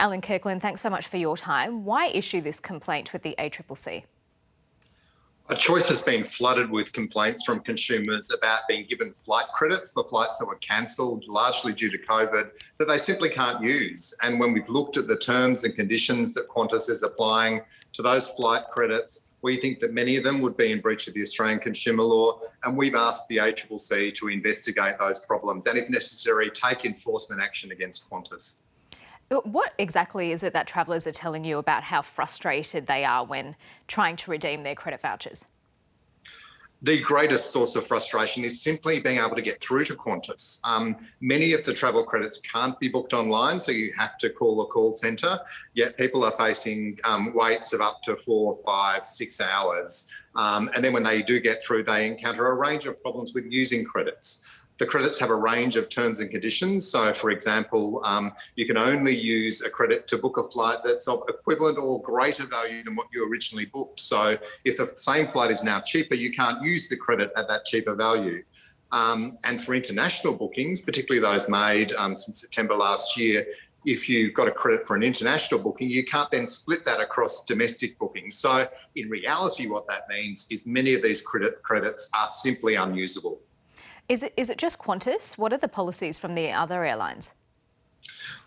Alan Kirkland, thanks so much for your time. Why issue this complaint with the ACCC? A choice has been flooded with complaints from consumers about being given flight credits for flights that were cancelled, largely due to COVID, that they simply can't use. And when we've looked at the terms and conditions that Qantas is applying to those flight credits, we think that many of them would be in breach of the Australian consumer law, and we've asked the ACCC to investigate those problems and, if necessary, take enforcement action against Qantas. What exactly is it that travellers are telling you about how frustrated they are when trying to redeem their credit vouchers? The greatest source of frustration is simply being able to get through to Qantas. Many of the travel credits can't be booked online, so you have to call a call centre, yet people are facing waits of up to 4, 5, 6 hours. And then when they do get through, they encounter a range of problems with using credits. The credits have a range of terms and conditions. So, for example, you can only use a credit to book a flight that's of equivalent or greater value than what you originally booked. So if the same flight is now cheaper, you can't use the credit at that cheaper value. And for international bookings, particularly those made since September last year, if you've got a credit for an international booking, you can't then split that across domestic bookings. So in reality, what that means is many of these credits are simply unusable. Is it just Qantas? What are the policies from the other airlines?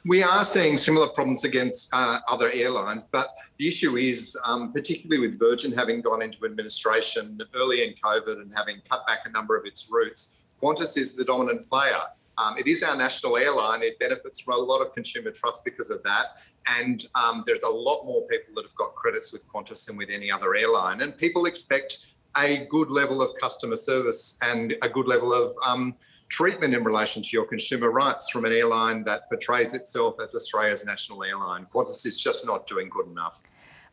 We are seeing similar problems against other airlines, but the issue is, particularly with Virgin having gone into administration early in COVID and having cut back a number of its routes, Qantas is the dominant player. It is our national airline. It benefits from a lot of consumer trust because of that. And there's a lot more people that have got credits with Qantas than with any other airline. And people expect a good level of customer service and a good level of treatment in relation to your consumer rights from an airline that portrays itself as Australia's national airline. Qantas is just not doing good enough.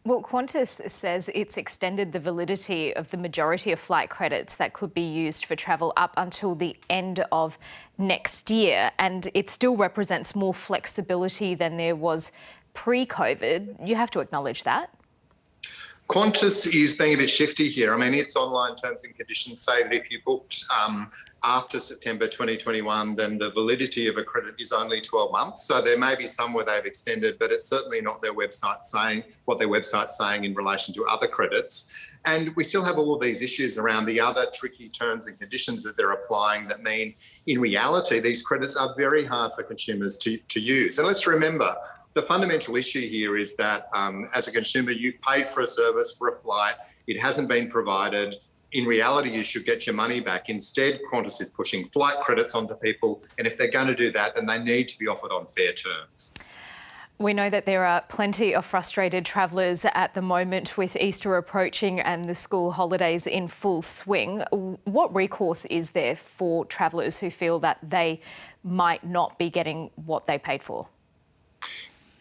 Well, Qantas says it's extended the validity of the majority of flight credits that could be used for travel up until the end of next year, and it still represents more flexibility than there was pre-COVID. You have to acknowledge that. Qantas is being a bit shifty here. I mean, its online terms and conditions say that if you booked after September 2021, then the validity of a credit is only 12 months. So there may be some where they've extended, but it's certainly not their website saying what their website's saying in relation to other credits. And we still have all of these issues around the other tricky terms and conditions that they're applying that mean, in reality, these credits are very hard for consumers to use. And let's remember, the fundamental issue here is that as a consumer, you've paid for a service, for a flight, it hasn't been provided. In reality, you should get your money back. Instead, Qantas is pushing flight credits onto people, and if they're going to do that, then they need to be offered on fair terms. We know that there are plenty of frustrated travellers at the moment with Easter approaching and the school holidays in full swing. What recourse is there for travellers who feel that they might not be getting what they paid for?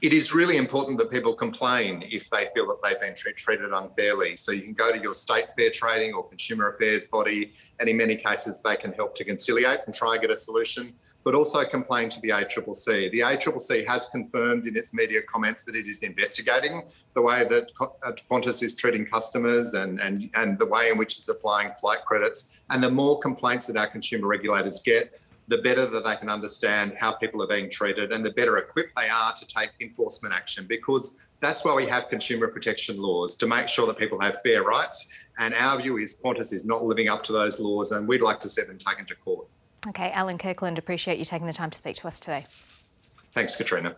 It is really important that people complain if they feel that they've been treated unfairly. So you can go to your state fair trading or consumer affairs body, and in many cases they can help to conciliate and try and get a solution, but also complain to the ACCC. The ACCC has confirmed in its media comments that it is investigating the way that Qantas is treating customers and the way in which it's applying flight credits. And the more complaints that our consumer regulators get, the better that they can understand how people are being treated and the better equipped they are to take enforcement action, because that's why we have consumer protection laws, to make sure that people have fair rights. And our view is Qantas is not living up to those laws, and we'd like to see them taken to court. Okay, Alan Kirkland, appreciate you taking the time to speak to us today. Thanks, Katrina.